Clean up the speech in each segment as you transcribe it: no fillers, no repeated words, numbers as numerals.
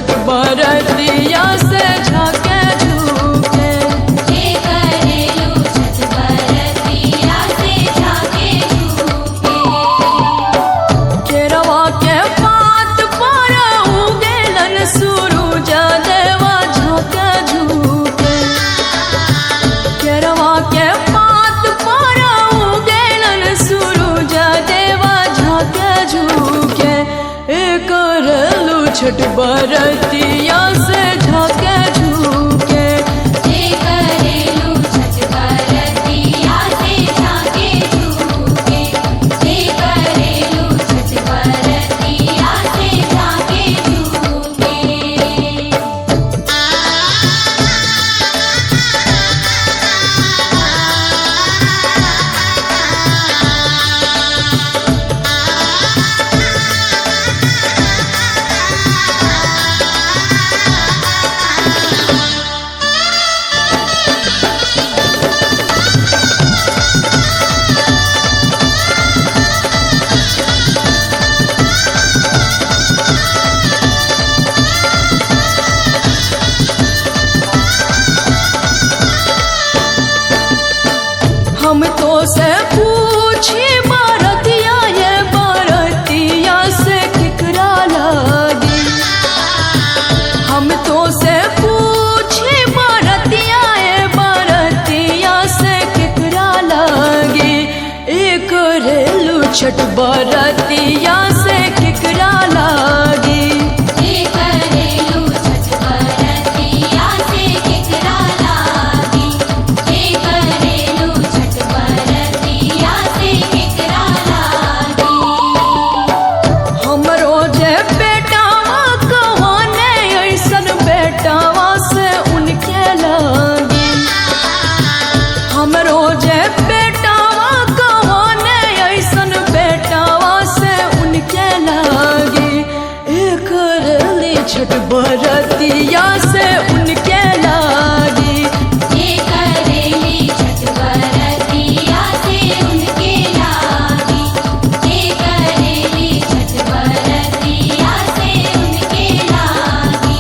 छठ बरतिया से झाके झूके। हे करेलू छठ बरतिया से झाके झूके। केरवा के पात पर उगेलन सूरज देवा झाके झूके। केरवा के पात पर उगेलन सूरज देवा झाके झूके। करेलू छठ बरतिया से झाके झूके। हे करेलू छठ बरतिया से झाके झूके। हे करेलू छठ बरतिया से झाके झूके। हम तो से पूछी बरतिया ये बरतिया से केकरा लागी। हम तो से पूछी बरतिया ये बरतिया से केकरा लागी। करेलू छठ बरतिया से केकरा लागी। हे करेलू छठ बरतिया से केकरा लागी। हे करेलू छठ बरतिया से केकरा लागी। हमरो जे बेटावा कहाने ऐसन बेटावा से उनके लागी। हमरो जे बेटावा कहाने ऐसन बेटावा से उनके लागी। करेली छठ बरतिया से उनके लागी। हे करेली छठ बरतिया से उनके लागी। हे करेली छठ बरतिया से उनके लागी।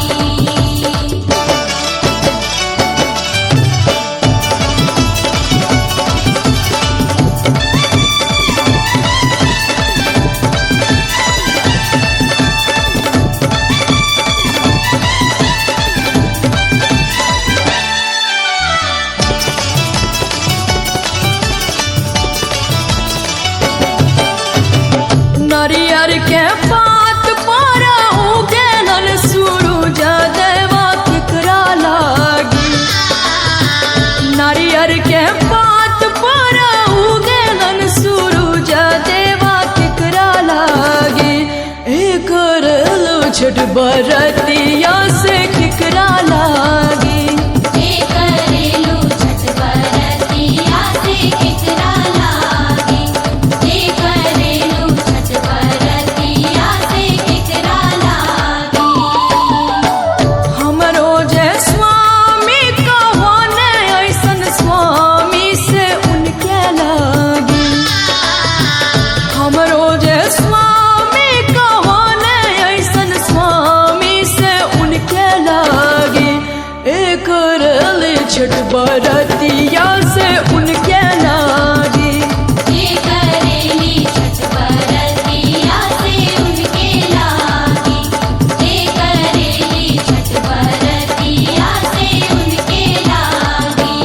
नारियर के पात पर उगेलन सूरज देवा केकरा लागी। नारियर के पात पर उगेलन सूरज देवा केकरा लागी। करेलू छठ बरतिया से केकरा लागी। हे करेलू छठ बरतिया से केकरा लागी। हे करेलू छठ बरतिया से केकरा लागी। हमरो जे स्वामी कहाने ऐसन स्वामी से उनके लागी। हमरो जे स्वामी कहाने ऐसन स्वामी से उनके लागी। करेली छठ बरतिया से उनके लागी। हे करेली छठ बरतिया से उनके लागी। हे करेली छठ बरतिया से उनके लागी।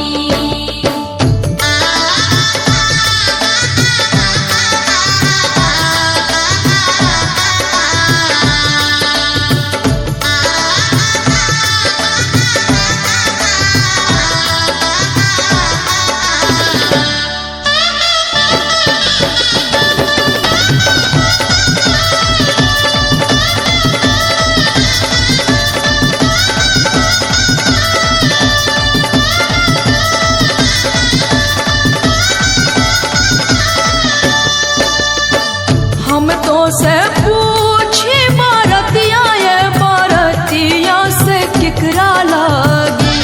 हम तो से पूछी बरतिया ये बरतिया से केकरा लागी।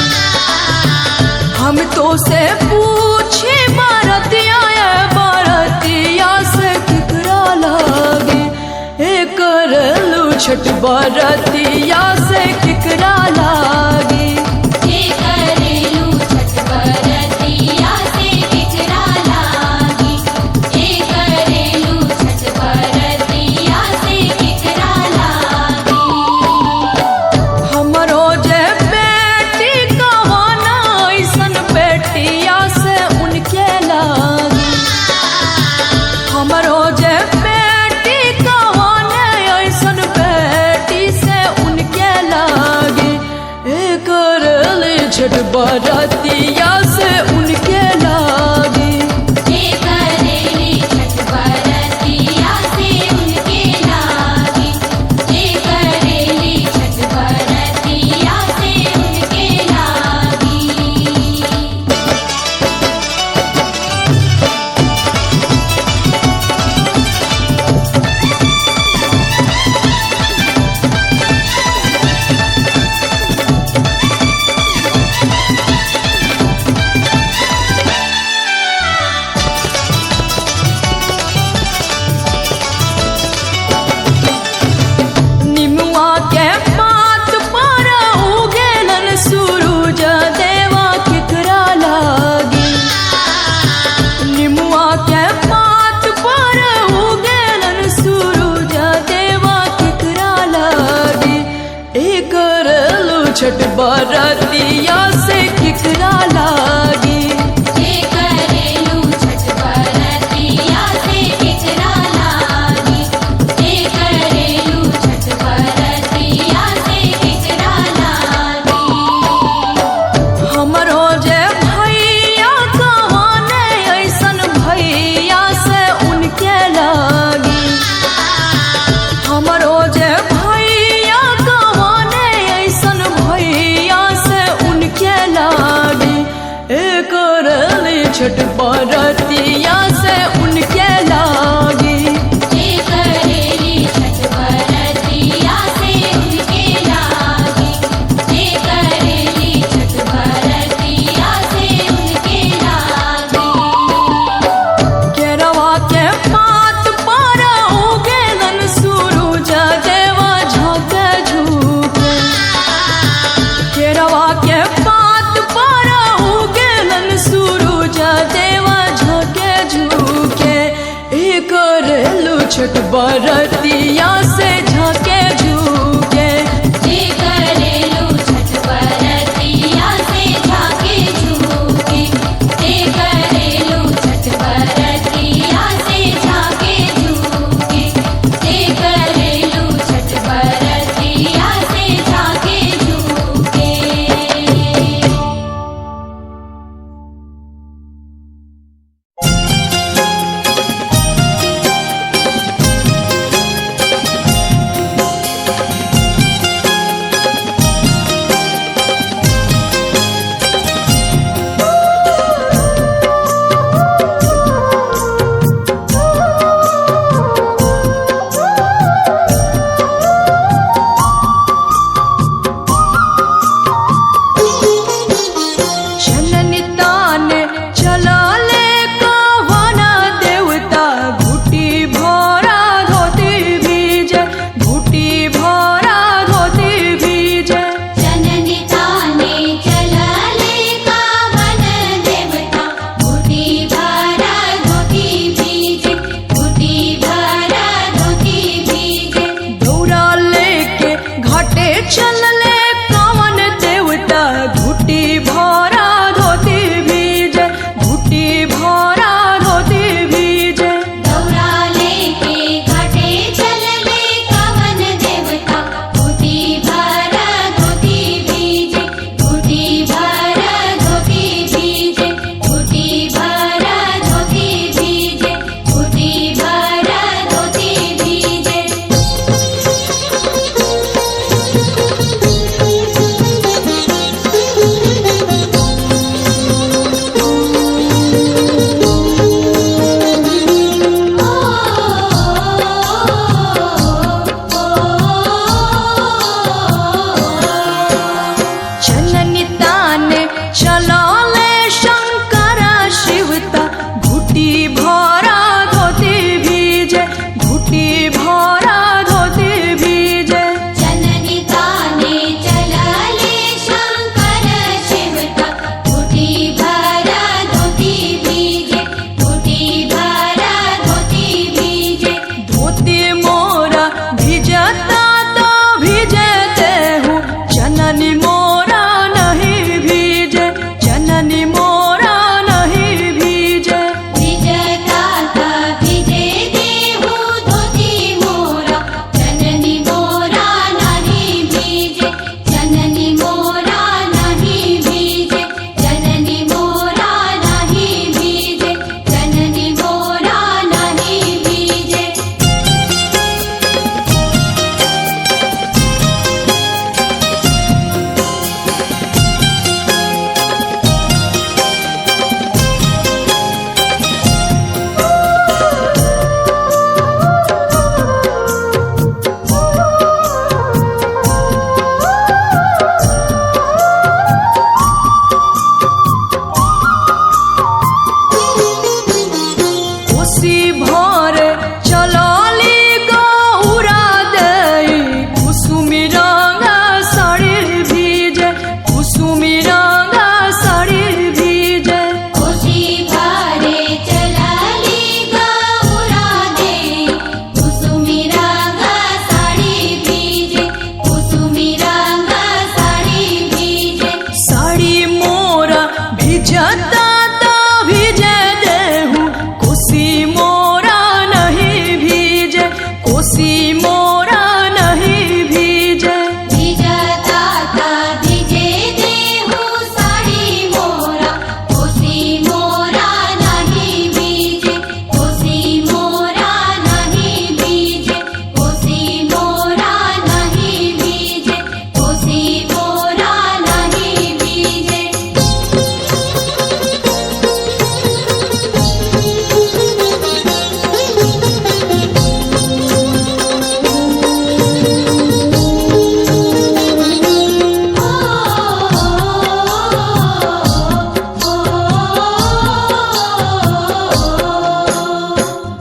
हम तो से पूछी बरतिया ये बरतिया से केकरा लागी। करेलू छठ बरतिया से केकरा लागी। जे करेलू छठ बरतिया से केकरा लागी। जे करेलू छठ बरतिया से केकरा लागी। हमरो जे बेटी कवाना ऐसन बेटिया से उनके लागी। हमरो जे बेटी कवाना ऐसन बेटी से उनके लागी। करेली छठ बरतिया से उनके लागी। जे करेली छठ बरतिया से उनके लागी। जे करेली छठ बरतिया से उनके लागी। निमुआ के पात पर उगेलन सूरज देवा केकरा लागी। निमुआ के पात पर उगेलन सूरज देवा केकरा लागी। करेलू छठ बरतिया से केकरा लागी। जे करेलू छठ बरतिया से केकरा लागी। जे करेलू छठ बरतिया से केकरा लागी। हमरो जे भैया कहाने ऐसन भैया से उनके लागी। हमरो जे भैया कहाने ऐसन भैया से उनके लागी। करेली छठ बरतिया से उनके लागी। जे करेली छठ बरतिया से उनके लागी। जे करेली छठ बरतिया से उनके लागी। केरवा के पात पर उगेलन सूरज देवा झाँके झुके। केरवा के पात पर उगेलन सूरज देवा झाँके झुके। करेलू छठ बरतिया से झाँके झुके। जे करेलू छठ बरतिया से झाँके झुके। जे करेलू छठ बरतिया से झाँके झुके। जे करेलू छठ बरतिया से झाँके झुके। हमरो कोसी मोरा नहीं भीजे। भिजता था भिजे देहु साड़ी मोरा, कोसी मोरा नहीं भीजे, कोसी मोरा नहीं भीजे, कोसी मोरा नहीं भीजे, कोसी मोरा नहीं भीजे।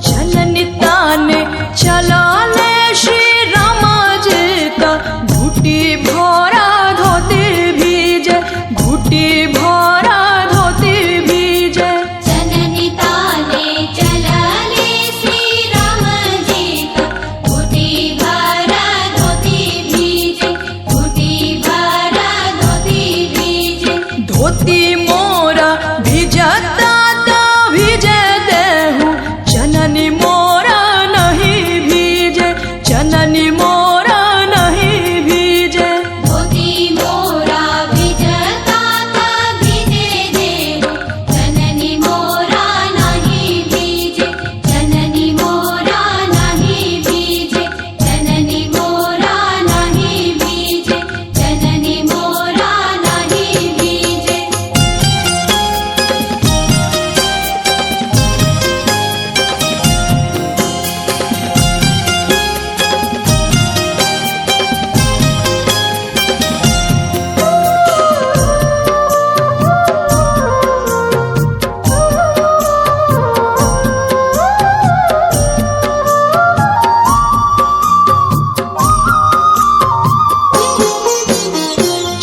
चलन ताने चला ले श्री रामाजीता, घुटी भरा धोती भीजे, घुटी भरा धोती भीजे। जननी ताने चलले श्री राम जी का, घुटी भरा धोती भीजे, घुटी भरा धोती भीजे। धोती मोरा भिजता ता भीजे देहु, जननी मोरा नहीं भीजे, जननी मोरा नहीं भीजे। धोती मोरा भिजता था भिजे देहु, जननी मोरा नहीं भीजे, जननी मोरा नहीं भीजे, जननी मोरा नहीं भीजे, जननी मोरा नहीं भीजे।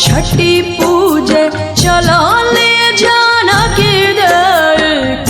छठी पूजे चला ले जानकी दे,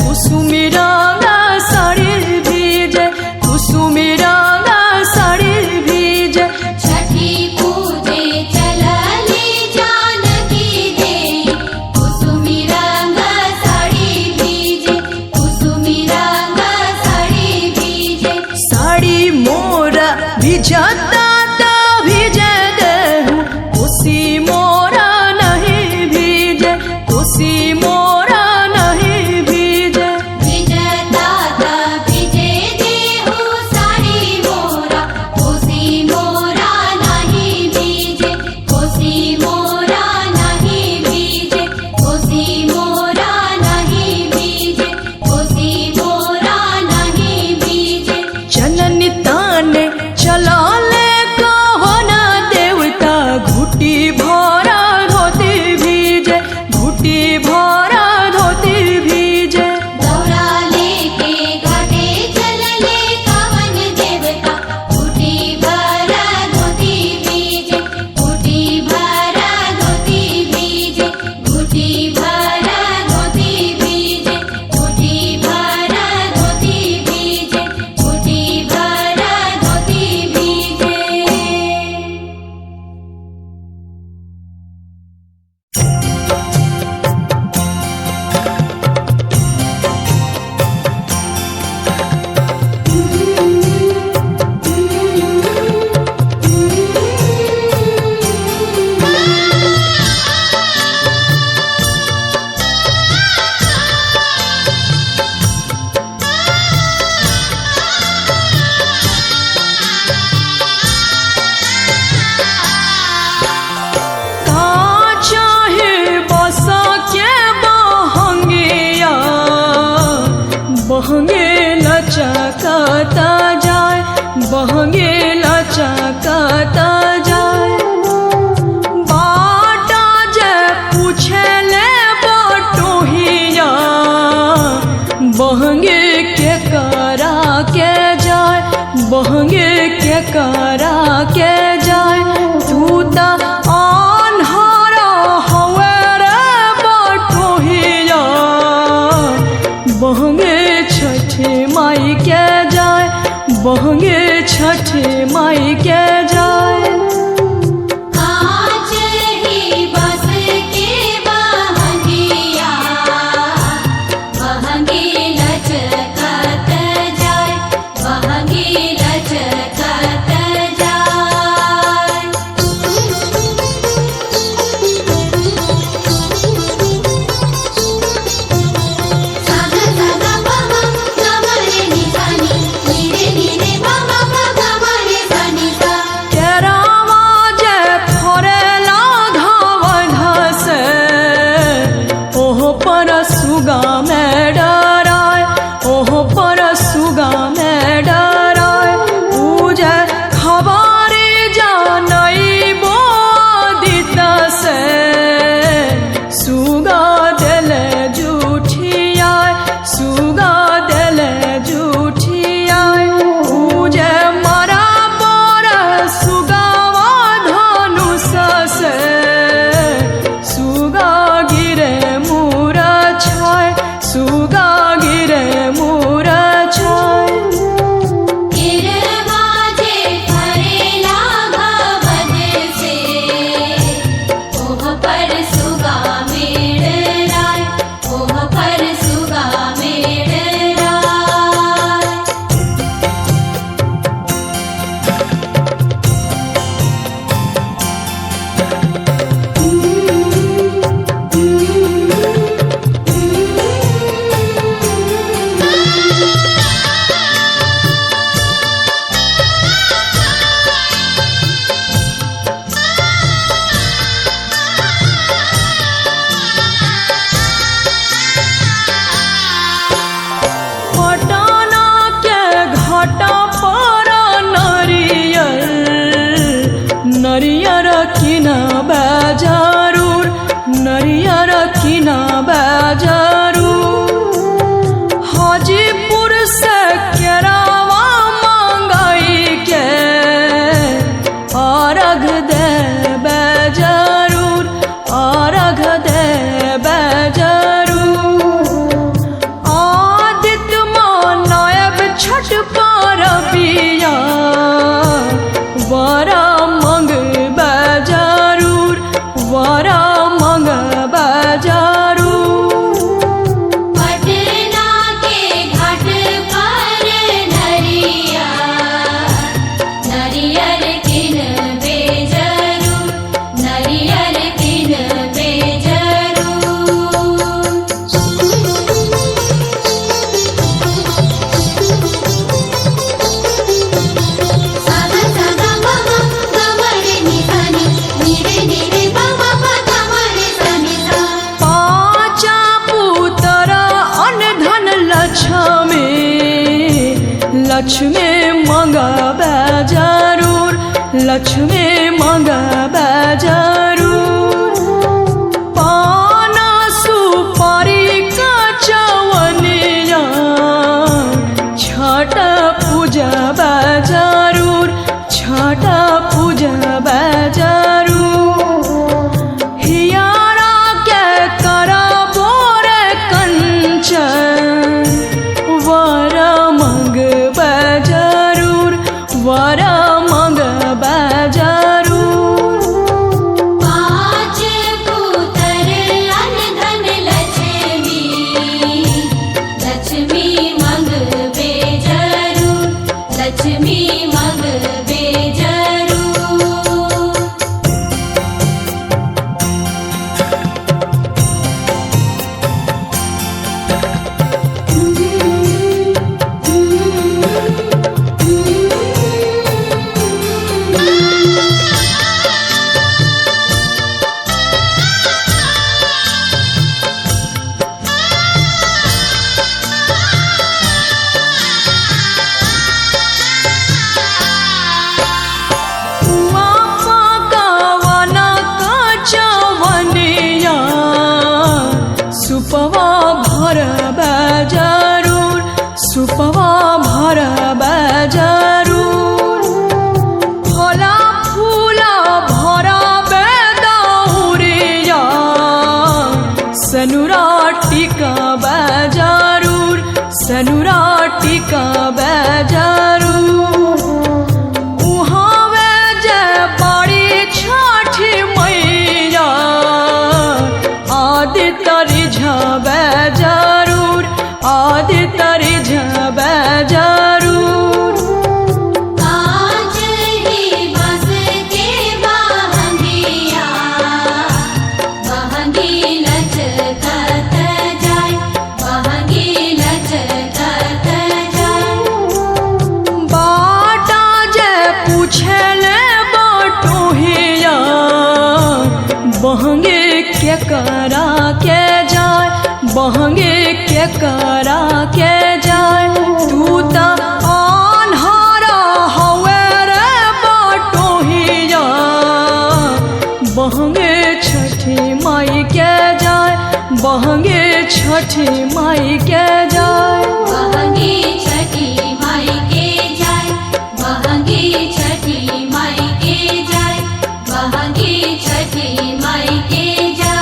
कुसुमी रंगा साड़ी भीजे, कुसुमी रंगा साड़ी भीजे। छठी पूजे चलले जानकी देई, कुसुमी रंग साड़ी भीजे, कुसुमी रंग साड़ी भीजे। साड़ी मोरा भिजता ता भीजे देहु, कोसी मोरा नहीं भीजे, कोसी मोरा नहीं भीजे। भिजता था भिजे देहु साड़ी मोरा, कोसी मोरा नहीं भीजे, कोसी मोरा नहीं भीजे, कोसी मोरा नहीं भीजे, कोसी मोरा नहीं भीजे। जननी ताने चला ले कहना देवता, घुटी भरा धोती भीजे, घुटी भरा धोती भीजे। दौरा लेके घाटे चलले कवन देवता, घुटी भरा धोती भीजे, घुटी भरा धोती भीजे, घुटी भरा धोती भीजे, घुटी भरा धोती भीजे, घुटी भरा धोती भीजे। का चाहे बसा के बहंगिया, बहंगे लचकाता जाए, बहंगे लचकाता जाए। बाटा जे पूछे ले बटोहिया, बहंगे के करा के जाए, बहंगे के करा के जाए। तू ता अन्हारा हवे रे बटोहिया, बहंगे छठी माई के जाए, बहंगे छठी माई के जाए। कांच ही बस के बहंगिया, बहंगी लचकत जाए, बहंगी लचकत नरियर किन बेजरू नरियर किन बेजरू सागा सागा बाबा गमरे निधानी निरे निरे बाबा पतमरे सनिसा पाचा पुत्र अन्न धन लक्ष्मी लक्ष्मी मंगबे जरूर लक्ष्मी मंगबे जरूर पान सुपारी कचवनिया छठ पूजबे जरूर छठ पूजबे जरूर हियारा के करबो रे कंचन वर मंगबे जरूर वर मंगबे जरूर पाँच पुत्र अन्न धन लक्ष्मी लक्ष्मी मंगबे जरूर लक्ष्मी मंगबे जरूर पकवन कचवनिया सुपवा भरबे जरूर सुपवा भरबे जरूर फला फूला भरबे दौरिया सनुरा टिकबे जरूर सनुरा टिकबे जरूर उहावे जे बड़ी छठी मैया आदित्य रिझबे जरूर आदित्य रिझबे जरूर कांच ही बस के बहंगिया बहंगी लचकत जाय बहंगी लचकत जाय बाटा जे पूछले बटोहिया बहंगे के करा के जाय बहंगे के करा के जाय तू त आन्हारा हवे रे बटोहिया बहंगे छठी माई के जाय बहंगे छठी माई के जाय बहंगी छठी माई के जाय बहंगी छठी माई के जाय बहंगी छठी माई के जाय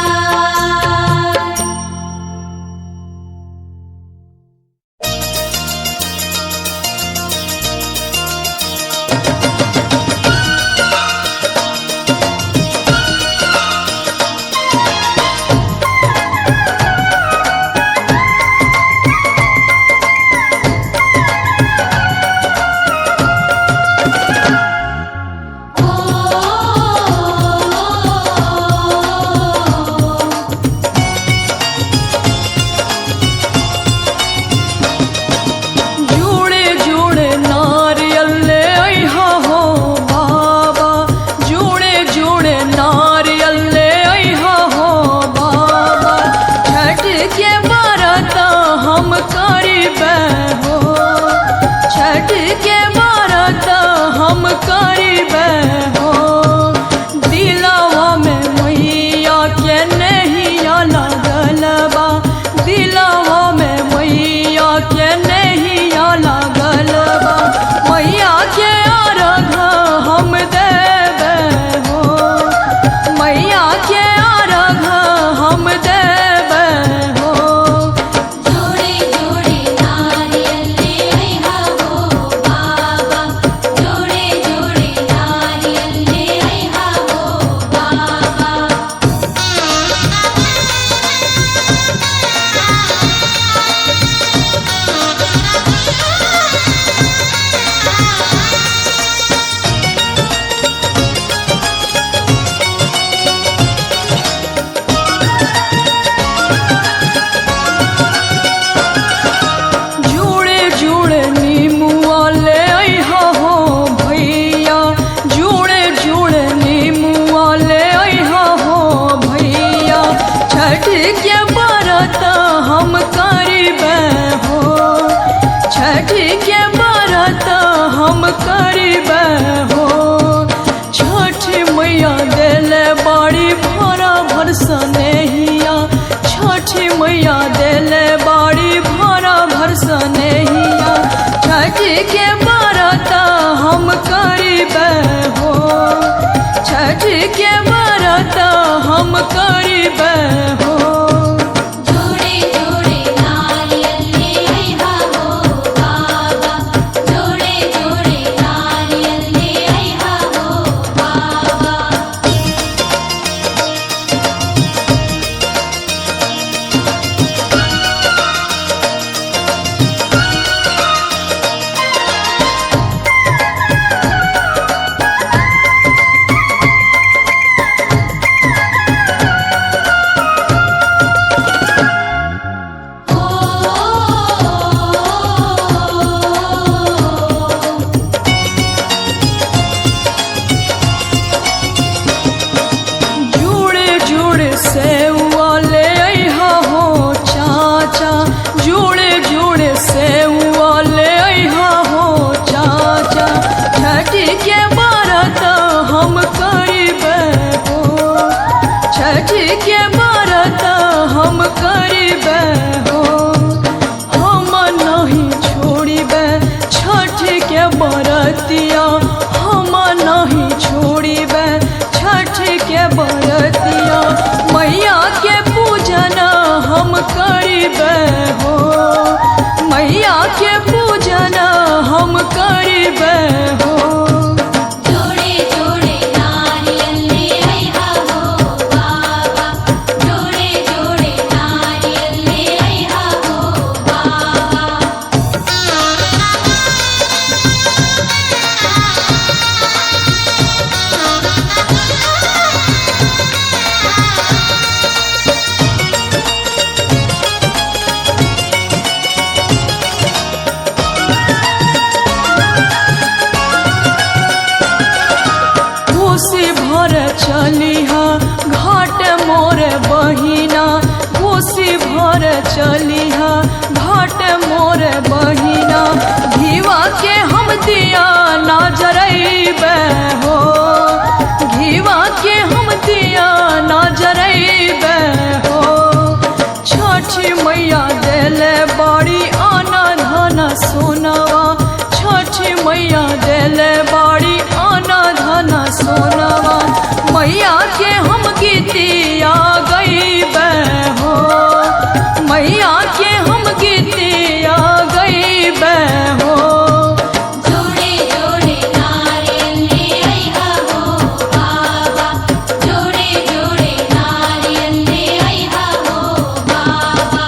के व्रत हम करिबे हो, छठ के व्रत हम करिबे हो। जोड़े जोड़े नारियल ले आइहा हो बाबा, जोड़े जोड़े नारियल ले आइहा हो बाबा। जुड़े जुड़े सेवा ले आइहा हो चाचा, जुड़े जुड़े सेवा ले आइहा हो चाचा। छठ के व्रत हम करिबे हो, छठ के व्रत हम करिबे हो। हम नहीं छोड़िबे छठ के व्रतिया, हम नहीं छोड़िबे छठ के व्रतिया। मैया के पूजन हम करिबे हो, मैया के पूजन हम करिबे हो। जोड़े जोड़े नारियल ले आइहा हो बाबा, जोड़े जोड़े नारियल ले आइहा हो बाबा। कोसी भर चलिहा घाट मोर बहिना, कोसी भर चलिहा घाट मोर बहिना। घीवा के हम दिया ना जरैबे हो, घीवा के हम दिया ना जरैबे हो। छठ मैया देले बाड़ी आना धन सोनवा, छठ मैया देले बाड़ी आना धन सोनवा। मैया के हम गीतिया गईबे हो, मैया के हम गीतिया गईबे हो। जोड़े जोड़े नारियल ले आइहा हो बाबा, जोड़े जोड़े नारियल ले आइहा हो बाबा।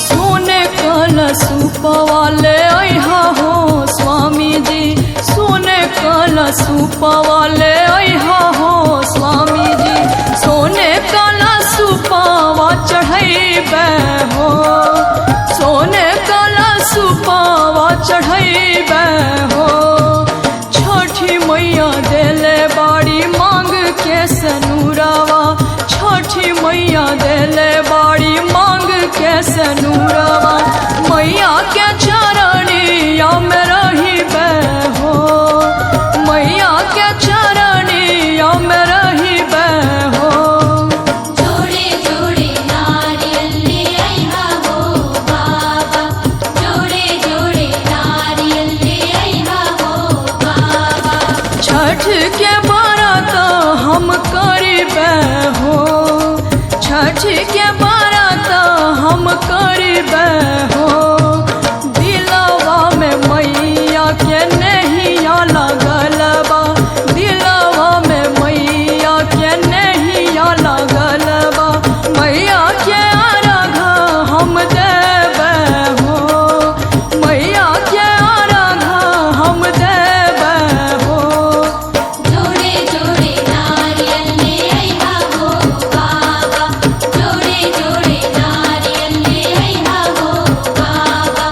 सोने कलशुपवा ले आइहा हो स्वामी जी, सोने कलशुपवा ले आइहा हो स्वामी जी। सोने कलशुपवा चढ़ैबे हो, सोने कलशुपवा चढ़ैबे हो। छठी मैया देले बाड़ी मांग के सनुरवा, छठी मैया देले बाड़ी मांग के सनुरवा। मैया के चरणिया में रहिबे हो, मैया के चरणिया में रहिबे हो। जोड़े जोड़े नारियल ले आइहा हो बाबा, जोड़े जोड़े नारियल ले आइहा हो बाबा। छठ के व्रत हम करिबे हो, छठ के व्रत हम करिबे हो। दिलवा में मैया के नैया लगल बा, दिलवा में मैया के नैया लगल बा। मैया के अर्घ हम देबे हो, मैया के अर्घ हम देबे हो। जोड़े जोड़े नारियल ले आइहा हो बाबा, जोड़े जोड़े नारियल ले आइहा हो बाबा।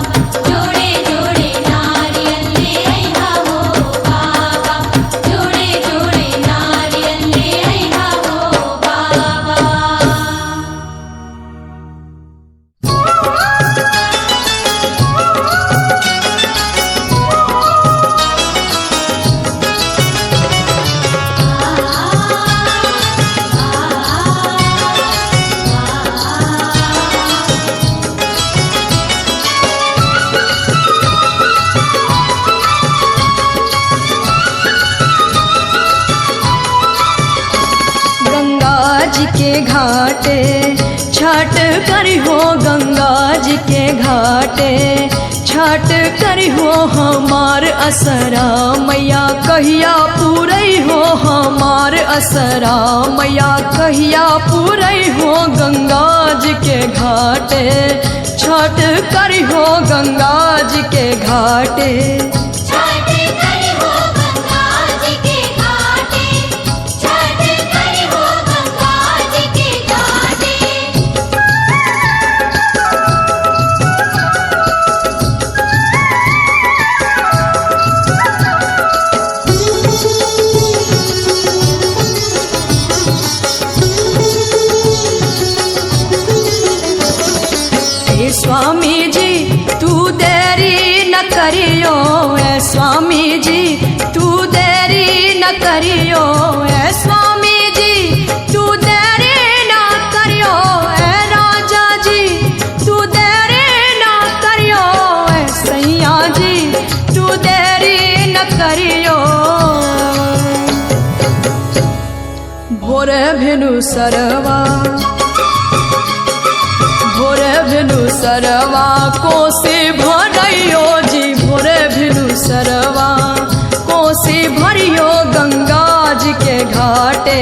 के घाटे छठ करी हो गंगा जी के घाटे छठ करी हो हमार असरा मैया कहिया पूरई हो हमार असरा मैया कहिया पूरई हो गंगा जी के घाटे छठ करी हो गंगा जी के घाटे छठ करी हो गंगा जी के घाटे छठ करी हो गंगा जी के घाटे हे स्वामी जी तू देरी न करियो ऐ स्वामी जी तू देरी न करियो ऐ स्वामी जी तू देरी न करियो ऐ राजा जी तू देरी न करियो ऐ सैया जी तू देरी न करियो भोरे भेनु सरवा भोरे भेनु सरवा कोसी भरियो जी भोरे भेनु सरवा कोसी भरियो गंगा जी के घाटे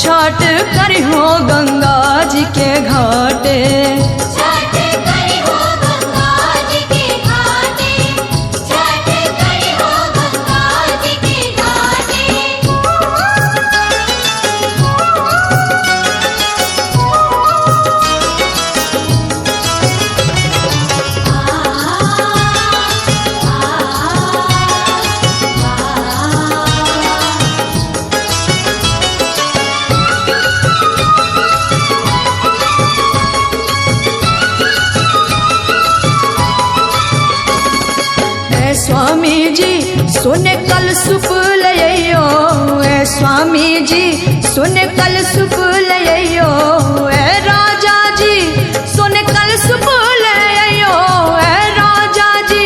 छठ करियो गंगा जी के घाटे छठ करी हो गंगा जी के घाटे छठ करी हो गंगा जी के घाटे ऐ स्वामी जी सोने कल सुप लइयो ऐ स्वामी जी सोने कल सुप लइयो ऐ राजा जी सोने कल सुप लइयो ऐ राजा जी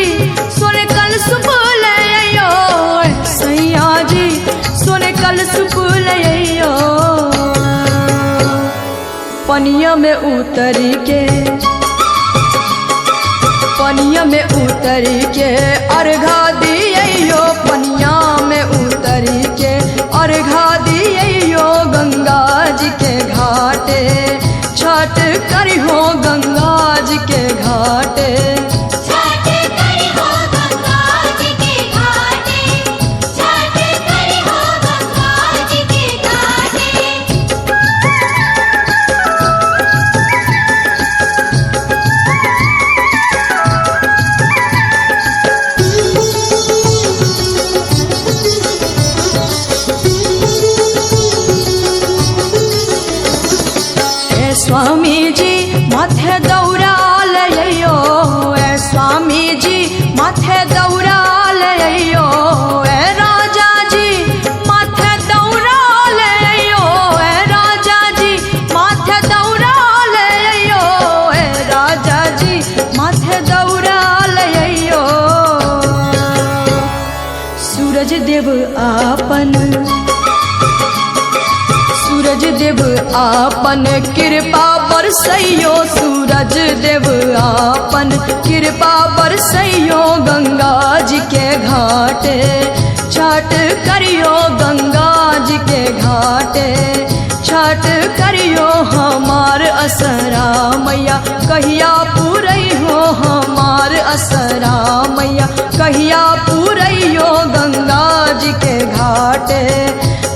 सोने कल सुप लइयो ऐ सैया जी सोने कल सुप लइयो पनिया में उतरी के पनिया में उतरी के अर्घा दियो पनिया में उतरी के अर्घा दियो गंगा जी के घाटे छठ करी हो गंगा जी के घाटे छठ करी हो गंगा जी के घाटे छठ करी हो गंगा जी के घाटे ऐ स्वामी जी माथे दौरा लइयो ऐ स्वामी जी माथे दौरा लइयो ऐ राजा जी माथे दौरा लइयो ऐ राजा जी माथे दौरा लइयो ऐ राजा जी माथे दौरा लइयो सूरज देव आपन सूरज देव आपन कृपा बरसइयो सूरज देव आपन कृपा बरसइयो गंगा जी के घाटे छठ करियो गंगा जी के घाटे छठ करियो हमार असरा मैया कहिया पूरई हो हमार असरा मैया कहिया पूरइयो गंगा जी के घाटे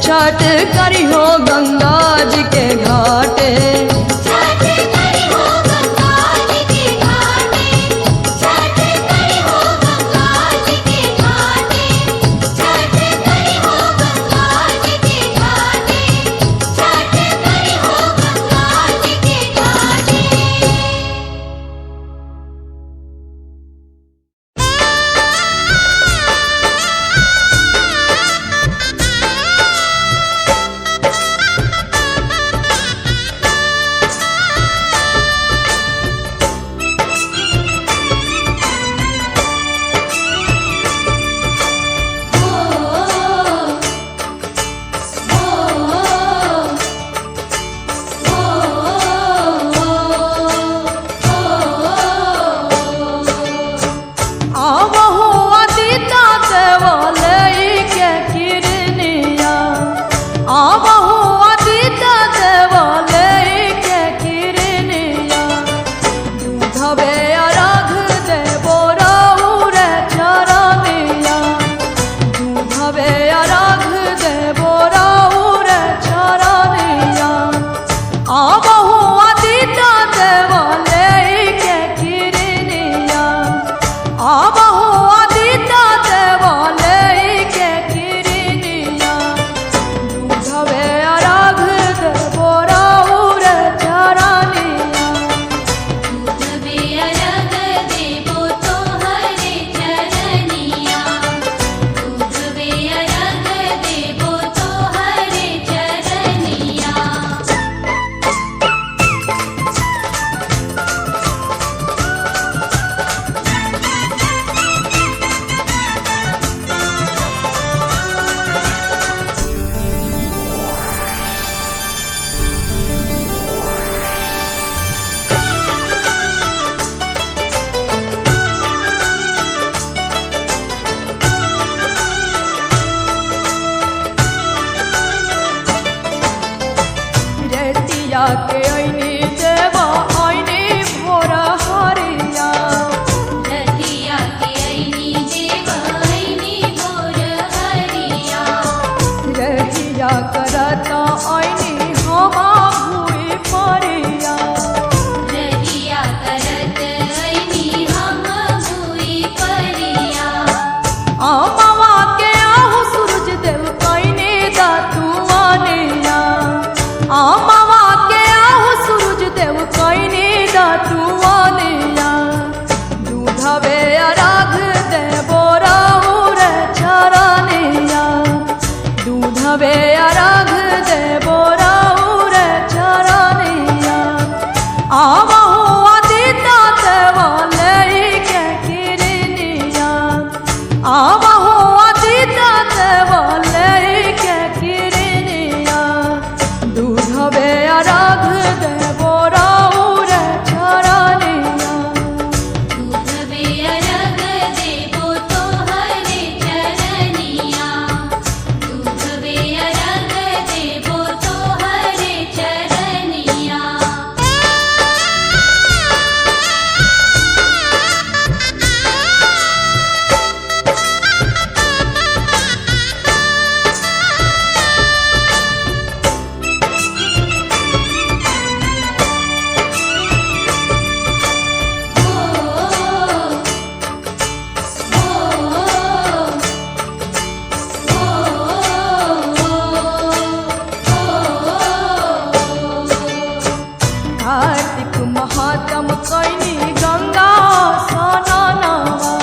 छठ करियो गंगा जी के घाटे छठ करी हो गंगा जी के घाटे छठ करी हो गंगा जी के घाटे छठ करी हो गंगा जी के घाटे छठ करी हो गंगा जी के घाटे के ऐनी देवा ऐनी भोर हरिया रतिया के ऐनी देवा ऐनी भोर हरिया रहिया करता ऐनी हमा भूई परिया रहिया करत ऐनी हम भूई परिया आमावा के आहु सूरज देव कैने दातुआनिया आमावा के आहु सूरज देव कैने दातुआनिया दूधवे अराग देवो राउर चरनिया दूधवे अराग देवो राउर चरनिया आवहु अदिता देवा लैके किरनिया आवहु अदिता देवा लैके किरनिया दूधवे अराग देवो राउर चरनिया दूधवे अरग देवो तोहरे चरनिया दूधवे अरग देवो तोहरे चरनिया कार्तिक महात्म कैनी गंगा स्नानवा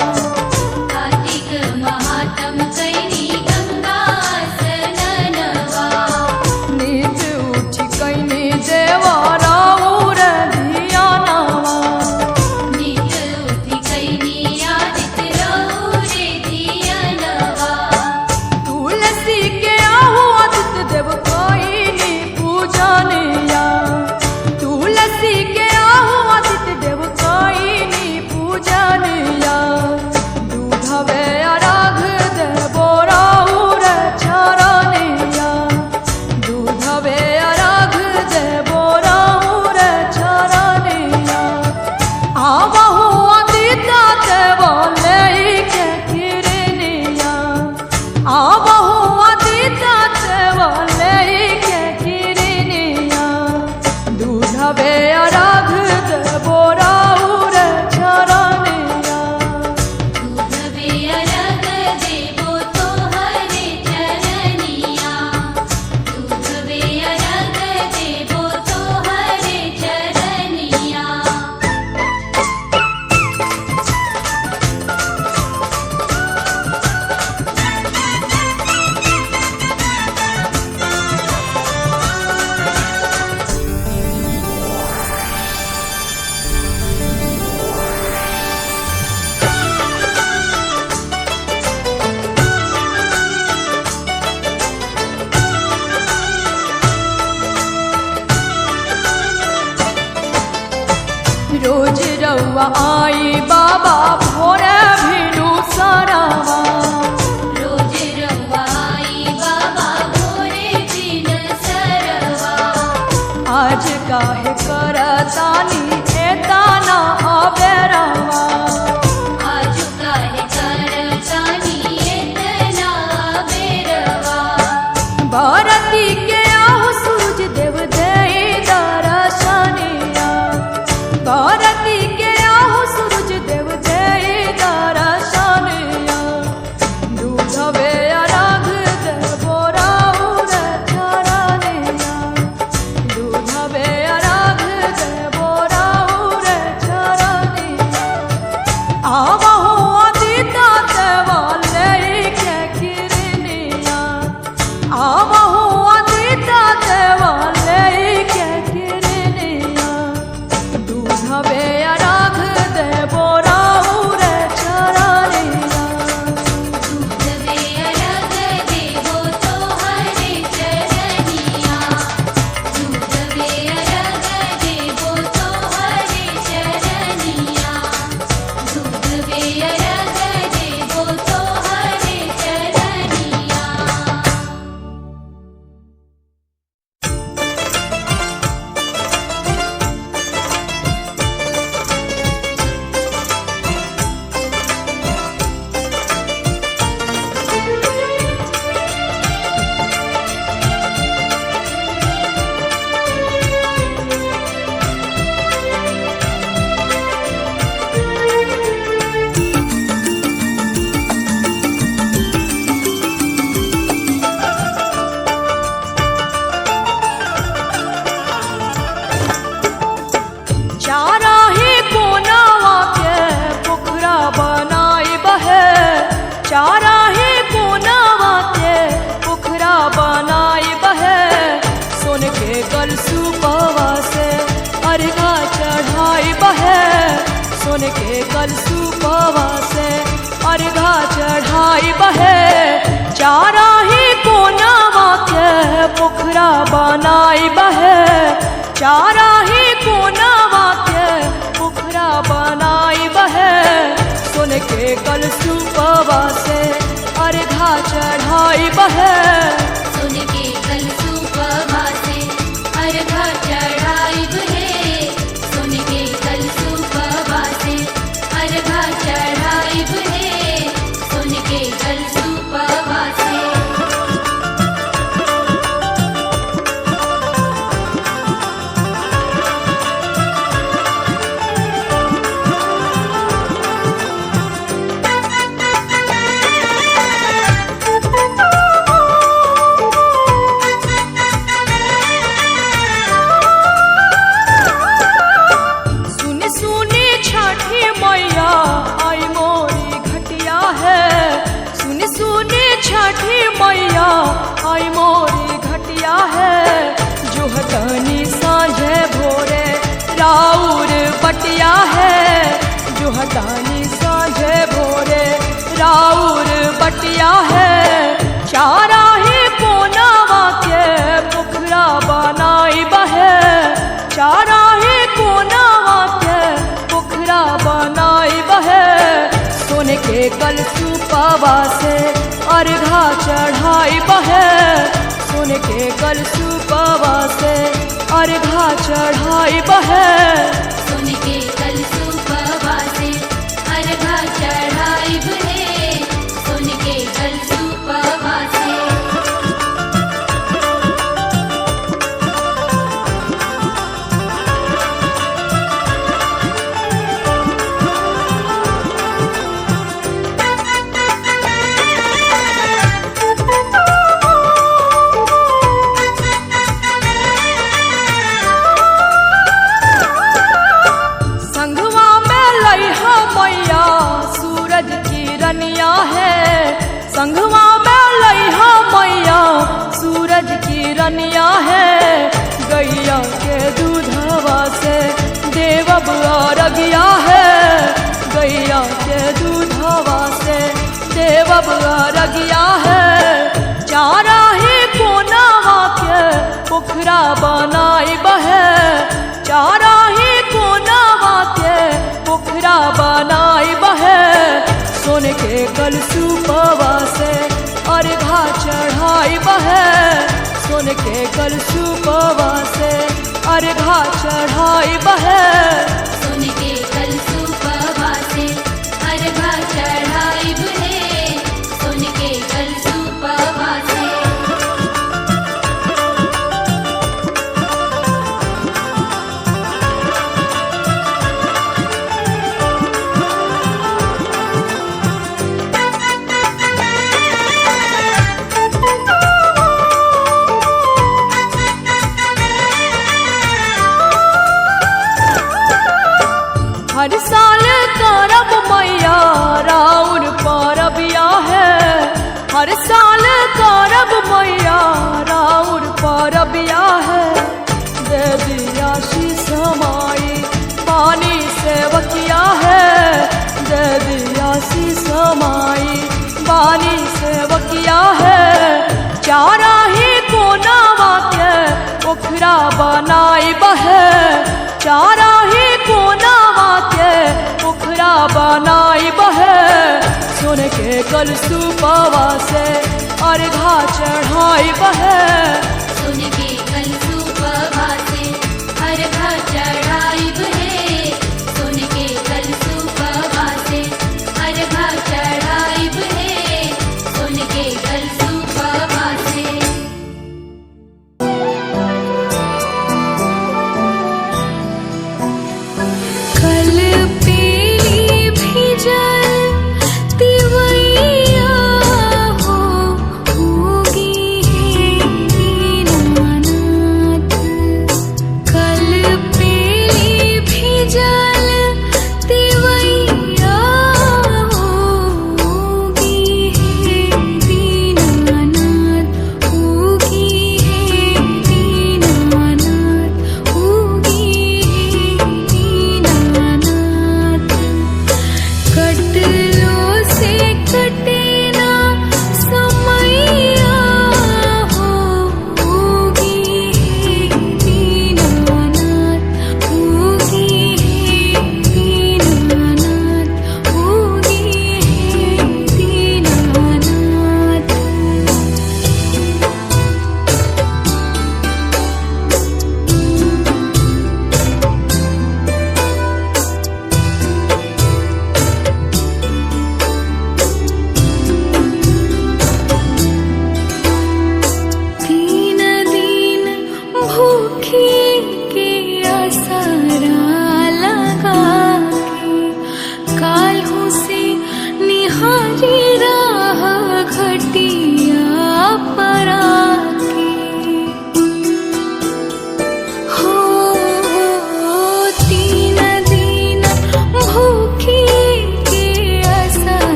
कार्तिक महात्म कैनी गंगा स्नानवा नीच उठी कैनी देवा राउर धियानवा नित उठि कैनी आदित रहुरे धियनवा तुलसी के आहु आदित देव कैनी पूजनिया तुलसी के आहु आदित देव कैनी पूजनिया दूधवे अराग देवो राउर चरनिया दूधवे अराग देवो राउर चरनिया आवहु अदिता देवा लैके किरनिया आवहु अदिता देवा लैके किरनिया दूधवे अराग देवो राउर चरनिया दूधवे अरग देवो तोहरे चरनिया दूधवे अरग देवो तोहरे चरनिया रोज रउआ आई बाबा भोरे भिनु सरवा रोज रवाई बाबा भोरे दिन सरवा आज काहे करतानी एताना अबेरवा आज काहे करतानी एतना बेरवा भारती के आहु सूरज देव देई दर्शनिया भारती के आहु सूरज देव देई कलसूपवा से अर्घा चढ़ाई बहे, सोने के कलसूपवा से अर्घा चढ़ाई बहे। सोने के कलसूपवा से अर्घा चढ़ाई बहे, सोने के कलसूपवा से। संघवा में लइहा मैया सूरज की रनिया है, संघवा में लइहा मैया सूरज की रनिया है। गैया के दूधवा से देवब अरगिया है, गैया के दूधवा से देवब अरगिया है। चारा ही कोनावा के पोखरा बनाई बहे, चारा ही कोनावा के पोखरा बनाई बहे। सोने के कलसूपवा से अर्घा चढ़ाई बहे, सोने के कलसूपवा से अर्घा चढ़ाई बहे। सोने के कलसूपवा से अर्घा चढ़ाई बहे, सोने के कलसूपवा से। हर साल करब मैया राउर परबिया है, हर साल करब मैया राउर परबिया है। दे दिया शीश माई पानी सेवकिया है, दे दिया शीश माई पानी सेवकिया है। चारा ही कोनावा के पोखरा बनाई बहे, चारा ही कोनावा के पोखरा बनाई बहे। सोने के कलसूपवा से अर्घा चढ़ाई बहे, सोने के कलसूपवा से अर्घा चढ़ाई बहे, सोने के कलसूपवा से अर्घा चढ़ाई बहे, सोने के कलसूपवा से। कल पीली भिजल तिवैया हो, होगी है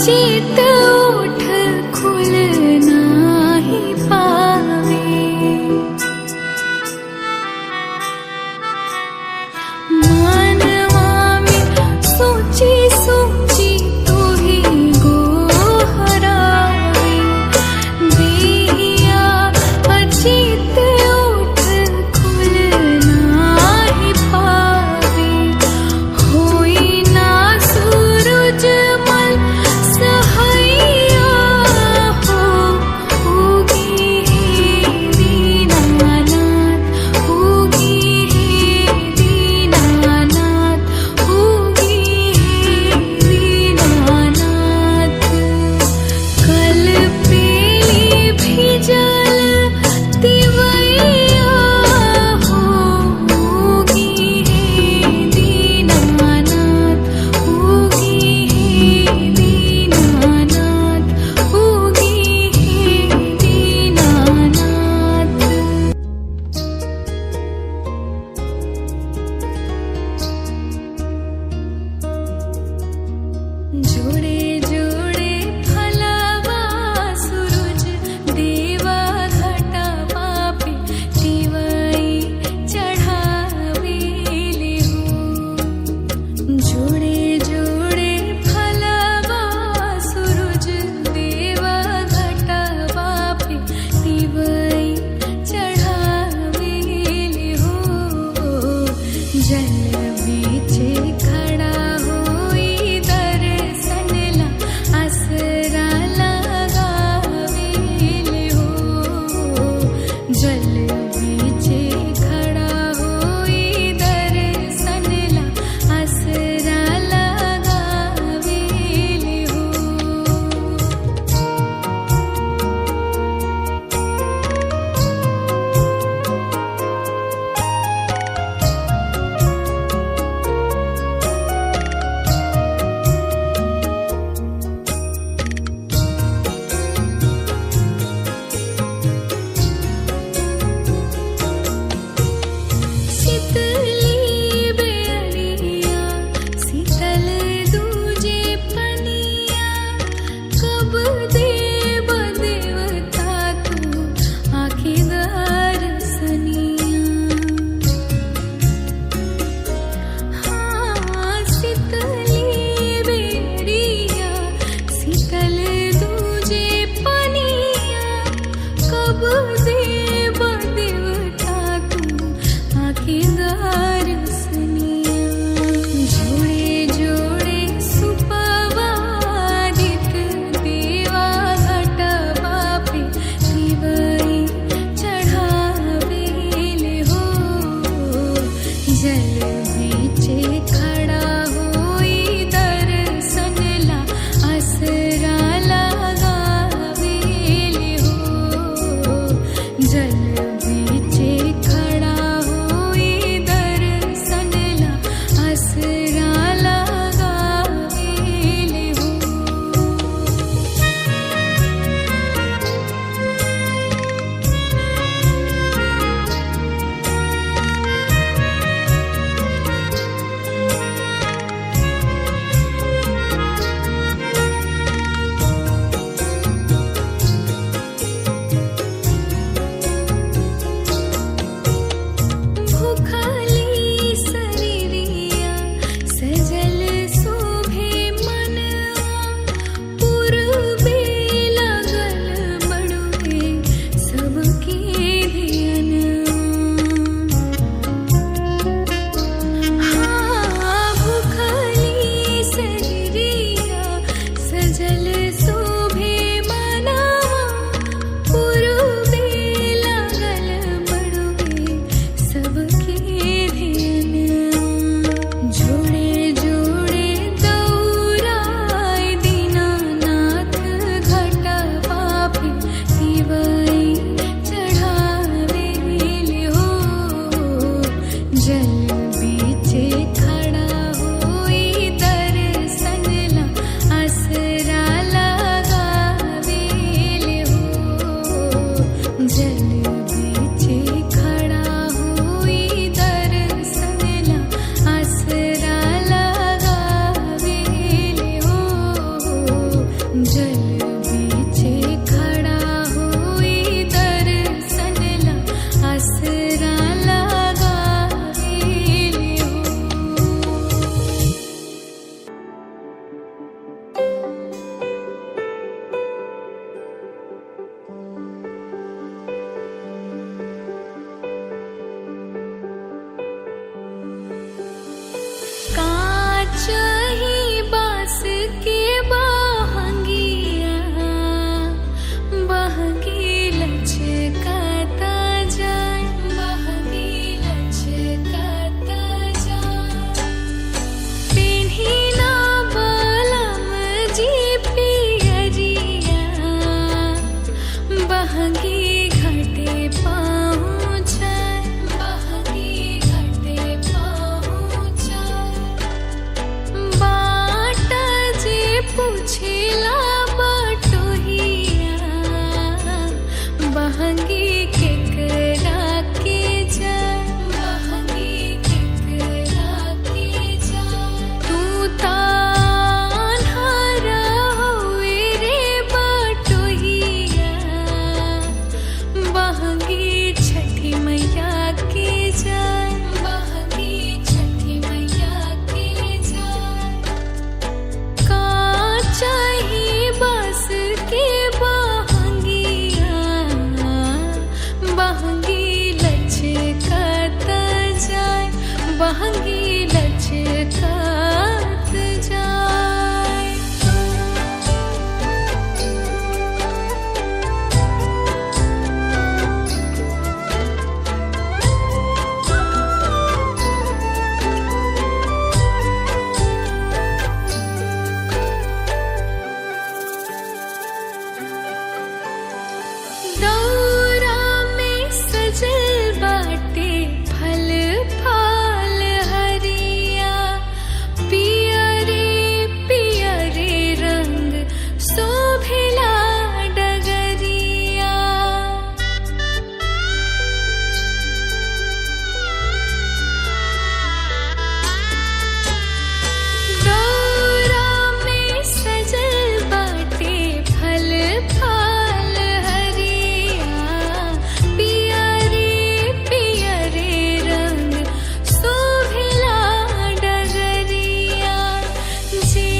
अचित उठ खुल नाही पावे। मानवा में सोची सोची तू ही गोहरावे। दिया अचित उठ खुल नाही पावे। होई ना सूरज मल सहैया हो। उगी हे दीनानाथ, उगी हे दीनानाथ, उगी हे दीनानाथ। कल पेली भिजल तिवैया हो। उगी हे दीनानाथ, उगी हे दीनानाथ, उगी हे दीनानाथ। जोड़े जोड़े फलवा सूरज देवा घटा पापे तिवई चढ़ावेले हो। जोड़े जोड़े फलवा सूरज देवा घटा पापे तिवई चढ़ावेले हो। जल बीचे खड़ा होई दर्शन ला आसरा लगावेले हो। जल बीचे खड़ा होई दर्शन ला आसरा लगावेले हो। शीतली बेअरिया शीतल दूजे पनिया। कब देव देवता तू आँखी दर्शनिया। हाँ शीतली बेअरिया शीतल दूजे पनिया। कब देव देवता तू आँखी दर्शनिया। जोड़े जोड़े सुपवादित देवा घटा पापे तिवई चढ़ावेले हो। जल बीचे खड़ा होई दर्शन ला आसरा लगावेले हो। जल बीचे खड़ा होई दर्शन ला आसरा लगावेले हो। भूखली शरीरिया सजल शोभे मनवा। पूर्वे लगल बड़ुए सबके धियनवा। हाँ भूखली शरीरिया सजल शोभे मनवा। पूर्वे लगल बड़ुए सबके धियनवा। जोड़े जोड़े दौराय दीनानाथ घटा पापे तिवई चढ़ावेले हो। जल बीचे खड़ा होई दर्शन ला आसरा लगावेले हो। जल बीचे खड़ा होई दर्शन ला आसरा लगावेले हो। पूछेला बटोहिया बहंगी केकरा के जाय बहंगी केकरा के जाय तू तान्हारा होए रे बटोहिया बहंगी छठी मैया के जाय बहंगी छठी मैया के जाय का चाही बस के बहंगिया बहंगी लचकत जाय बहंगी लचकत जाय दौरा में सजल बाटे फल फल हरिया पियरे पियरे रंग शोभिला डगरिया दौरा में सजल बाटे फल फल हरिया पियरे पियरे रंग शोभिला डगरिया जे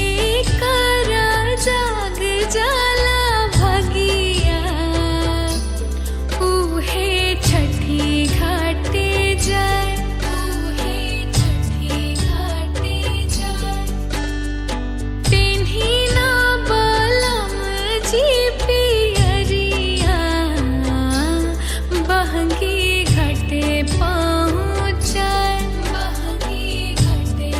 कर जाग जाला भगिया उहे छठी घाटे जाय उहे छठी घाटे जाय पेन्ही ना बलम जी पियरिया बहंगी घाटे पहुँचाय बहंगी घाटे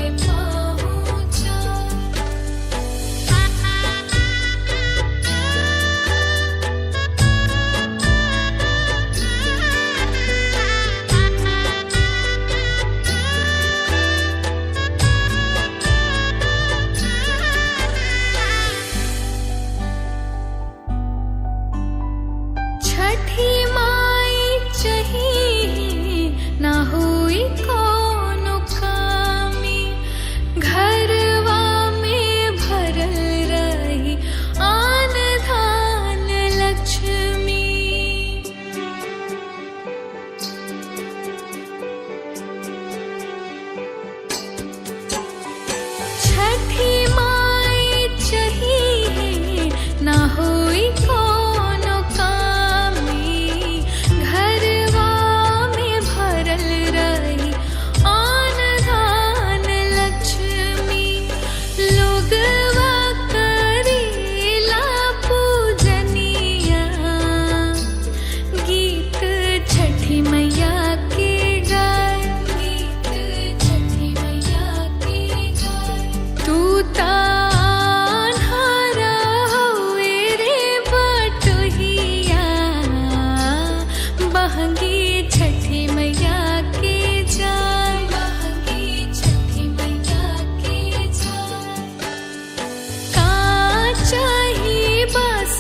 छठी माई चाहिए ना हुई कोनो कामी घरवा में भरल रही आन धान लक्ष्मी छठी माई चाहिए ना हुई कोनो कामी घरवा में भरल रही आन धान लक्ष्मी लोगवा करेला पूजनिया गीत छठी मैया के गाय गीत छठी मैया के गाय तू तान्हारा होए रे बटोहिया बहंगी छठी मैया के जाय बहंगी छठी मैया के जाय का चाही बस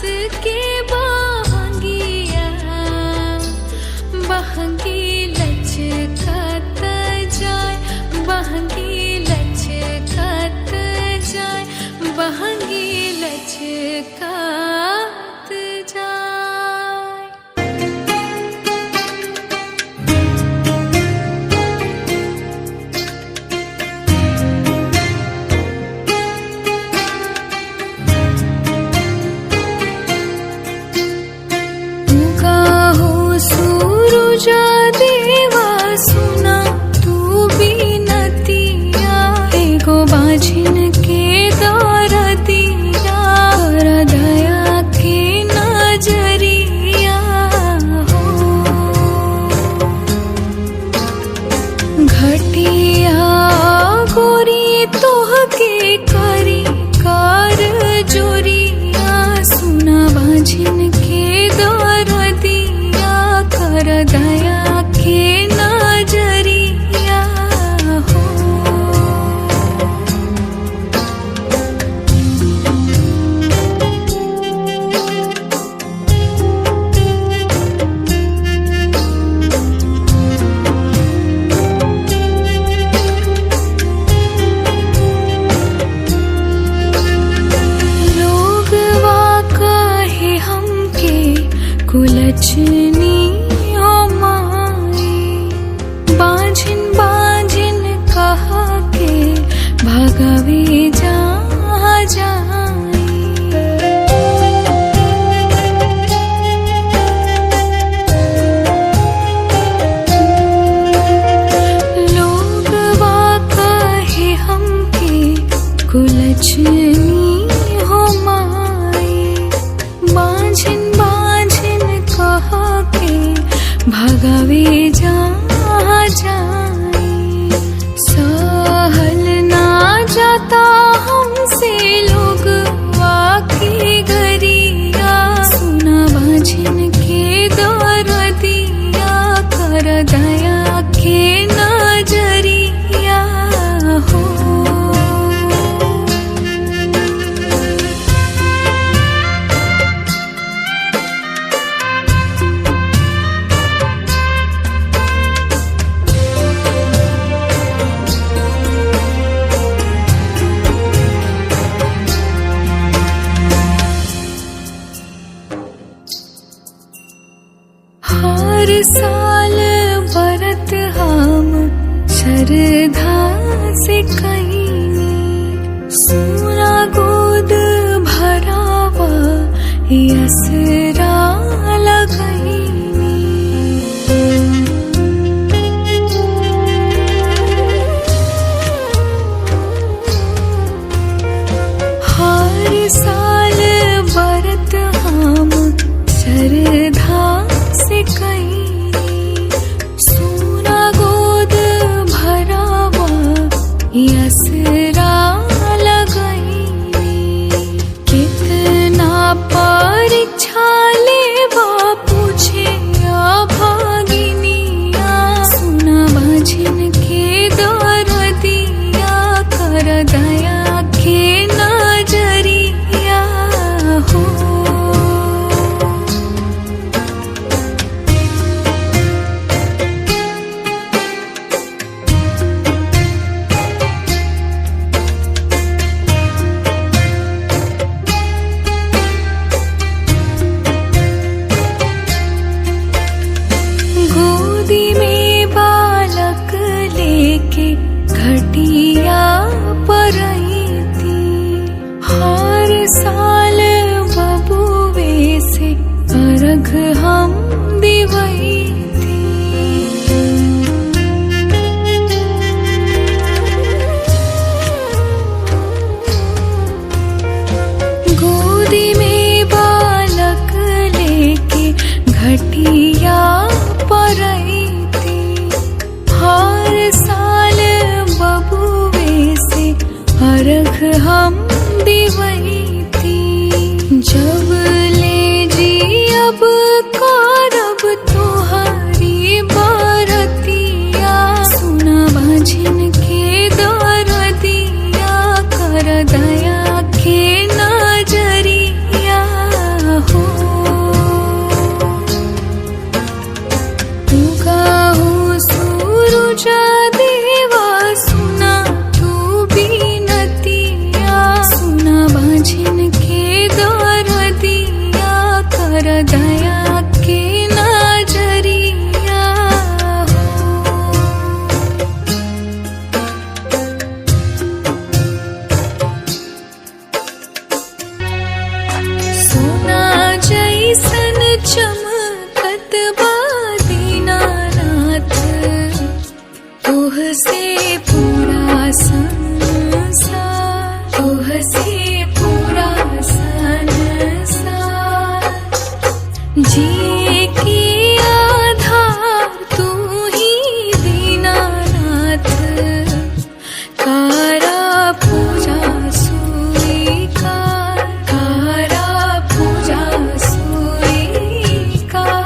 के बहंगिया बहंगी लचकत जाय बहंगी लचकत जाय बहंगी लचकत जाय उगा हो सूरुजा देवा सुना तू बिनतिया एगो बाझिन के दरदिया कर दया के नजरिया हो घटिया गोरी तोहके करी कर जोरिया सुना बाझिन के दरदिया कर दया के नजरिया हो श्रद्धा से कईनी सोना गोद भरावा यसरा लगईनी हर साल व्रत हम श्रद्धा से कईनी सोना गोद भरावा यसरा लगईनी कितना परीक्षा लेवा पूछे अभागिनिया सुना बाझिन के दर दिया कर दया के नजरिया हो गोदी में बालक लेके घटिया पर आई थी हर साल बबुए से अर्घ हम दिवई थी गोदी में बालक लेके घटिया पर आई थी हर साल बबुए से अर्घ हम दिवई थी जब ले जी अब करब तुहारी बरतिया सुना बाझिन के दर दिया कर दया के नजरिया हो सूरुजा देवा सुना तू बीनतिया सुना बाझिन के दर दिया कर दया के नजरिया हो सोना जैसन चमकत बा दीनानाथ तोह से पूरा संसार तोह से पूरा संसार जी की आधार तू ही दीनानाथ कारा पूजा स्वीकार कारा पूजा स्वीकार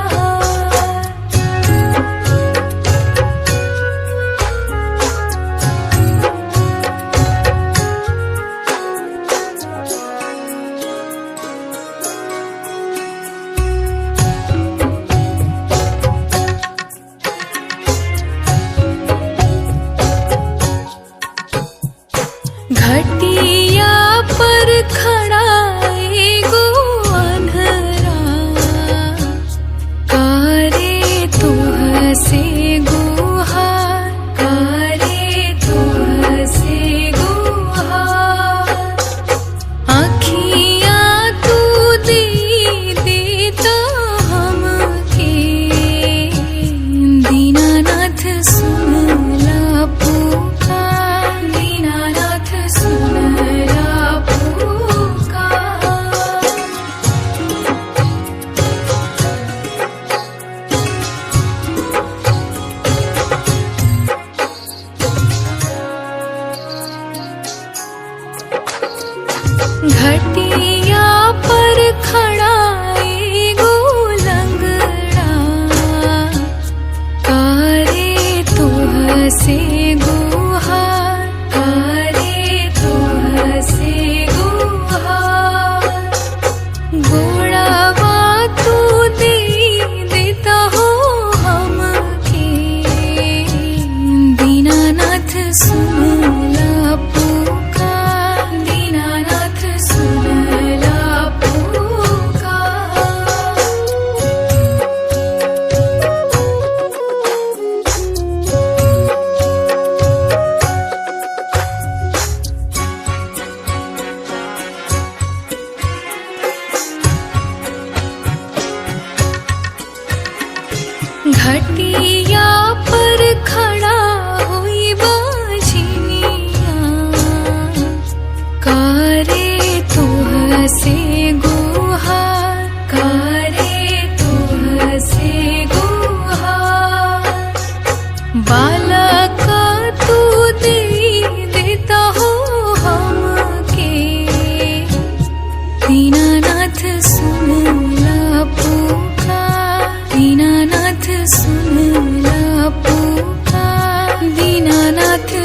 घटिया पर खड़ा एगो अन्हरा कारे तोह से गुहार कारे तोह से गुहार आँखियाँ तू दे देता हमके दीनानाथ सुनला पुकार दीनानाथ सुनला पुकार घटिया पर खड़ा एगो लंगड़ा कारे तोह से गुहार कारे तोह से गुहार गोड़ावा तू दे देता हो हमके दीनानाथ सुनला पुकार दीनानाथ सुनला पुकार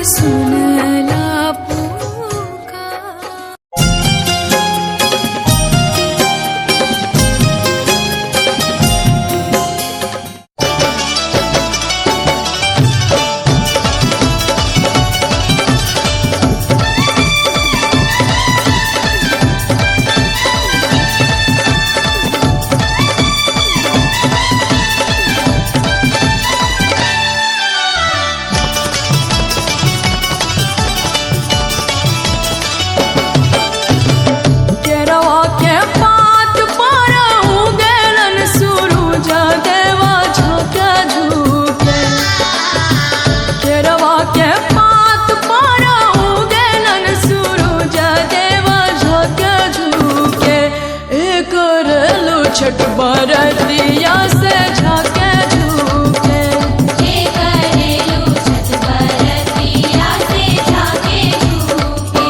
सुनला पुकार। केरवा के पात पर उगेलन सूरज देवा झोंके झुके। केरवा के पात पर उगेलन सूरज देवा झोंके झुके। एक रेलू छठ बरतिया से झाके झुके। हे करेलू छठ बरतिया से झाके झूके।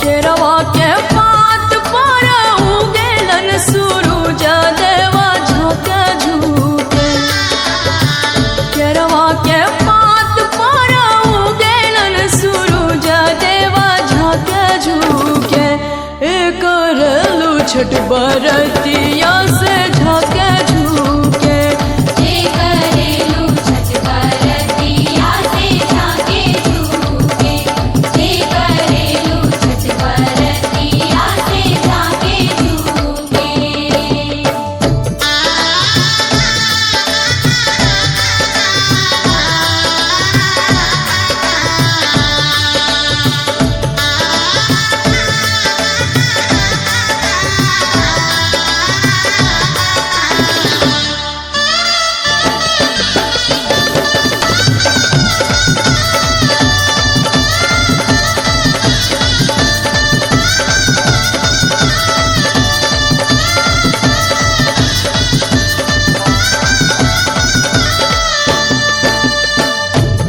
केरवा के पात पर उगेलन सूरज देवा झोंके झुके। केरवा के पात पर उगेलन सूरज देवा झोंके झुके। एक रेलू छठ बरतिया से झाके झुके। हे करेलू छठ बरतिया से झाके झूके। हे करेलू छठ बरतिया से झाके झूके।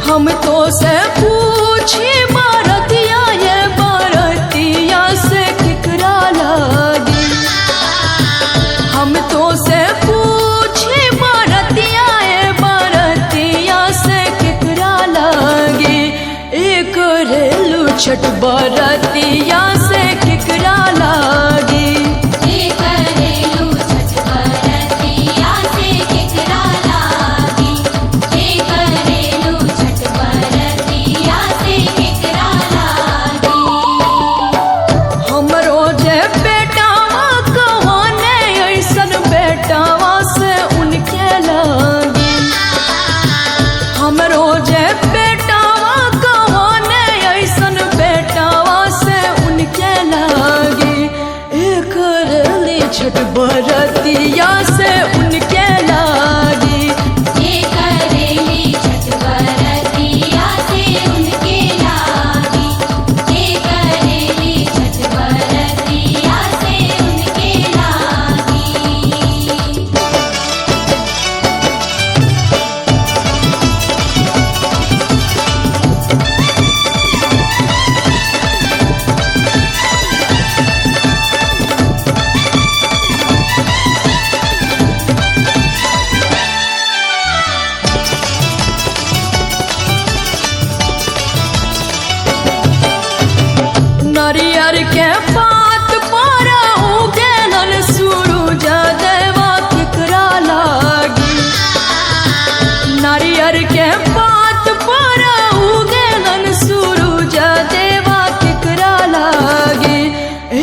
हम तो से पूछी बरतिया ये बरतिया से किकरा लगी। हम तो से पूछी बरतिया ये बरतिया से किकरा लगी। एक रेलू छठ बरतिया से किकरा लगी। हे करेलू छठ बरतिया से किकरा लागी। हे करेलू छठ बरतिया से किकरा लागी। हमरो जे बेटावा कहाने ऐसन बेटावा से उनके लगी। हमरो जे बेटावा कहाने ऐसन बेटावा से उनके लगी। एक रेली छठ बरतिया से उनके लगी। हे करेली छठ बरतिया से उनके लागी। हे करेली छठ बरतिया से उनके लागी। नरियर के पात पर उगेलन सूरज देवा किकरा लगी। नारियर के पात पर उगेलन सूरज देवा किकरा लगी।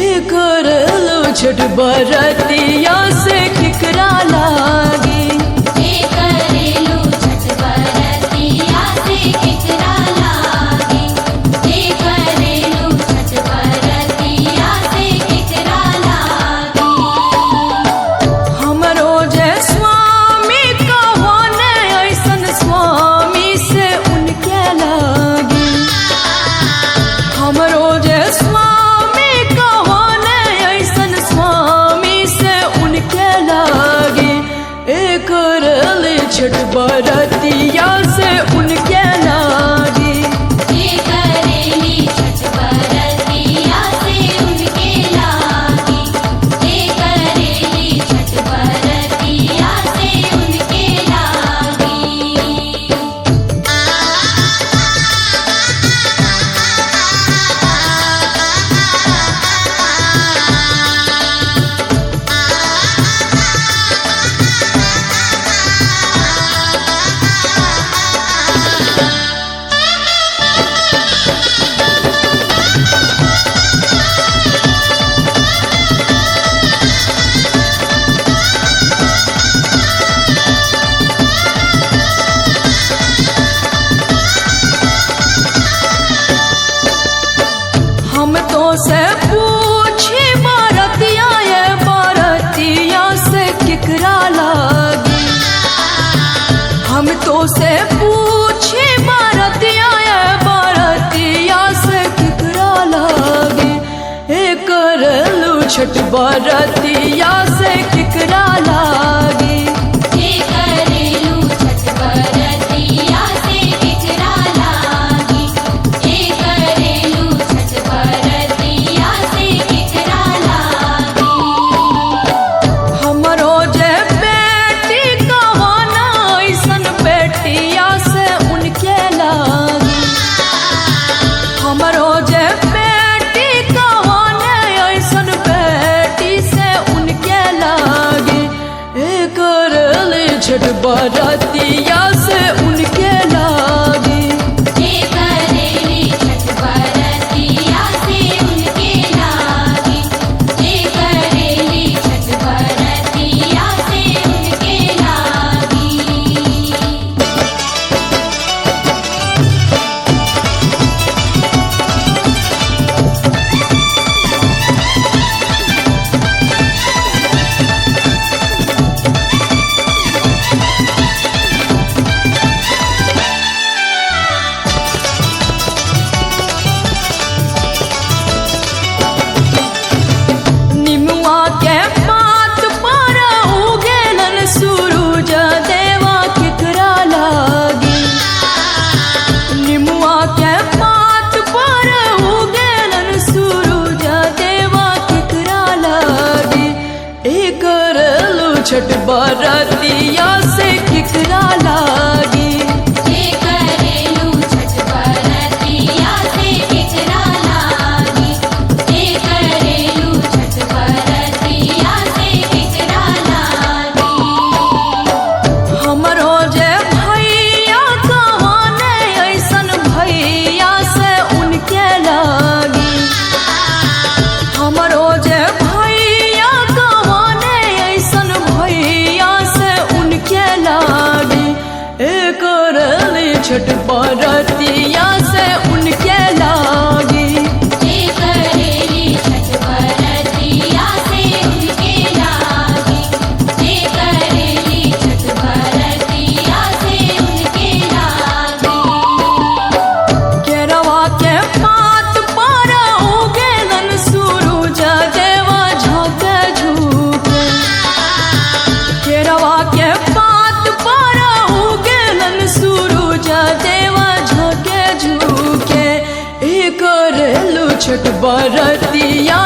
एक रेलू छठ बरतिया से किकरा लगी। हे करेलू छठ बरतिया से किकरा लागी। हे करेलू छठ बरतिया से किकरा लागी। हमरो जे स्वामी कहाने ऐसन स्वामी से उनके लगी। हमरो जे स्वामी कहाने ऐसन स्वामी छठ बरतिया से केकरा लागी जे करेलू छठ बरतिया से केकरा लागी जे करेलू छठ बरतिया से केकरा लागी हमरो जे बेटी कवाना ऐसन बेटिया से उनके लागी हमरो जे बेटी कवाना ऐसन बेटी से उनके लागी करले छठ बरतिया से उनके लागी जे करेली छठ बरतिया से उनके लागी जे करेली छठ बरतिया से उनके लागी निमुआ के पात पर उगेलन सूरज देवा केकरा लागी निमुआ के पात पर उगेलन सूरज देवा केकरा लागी करलू छठ बरतिया से केकरा लागी जे करेलू छठ बरतिया से केकरा लागी जे करेलू छठ बरतिया से केकरा लागी हमरो जे भैया कहाने ऐसन भैया से उनके लागी हमरो जे भैया कहाने ऐसन भैया से उनके लागी करली छठ बरतिया से उनके लागी जे करेली छठ बरतिया से उनके लागी जे करेली छठ बरतिया से उनके लागी केरवा के पात पर उगेलन सूरज देवा झोंके झुके केरवा के पात पर उगेलन सूरज देवा झोंके झुके करलू छठ बरतिया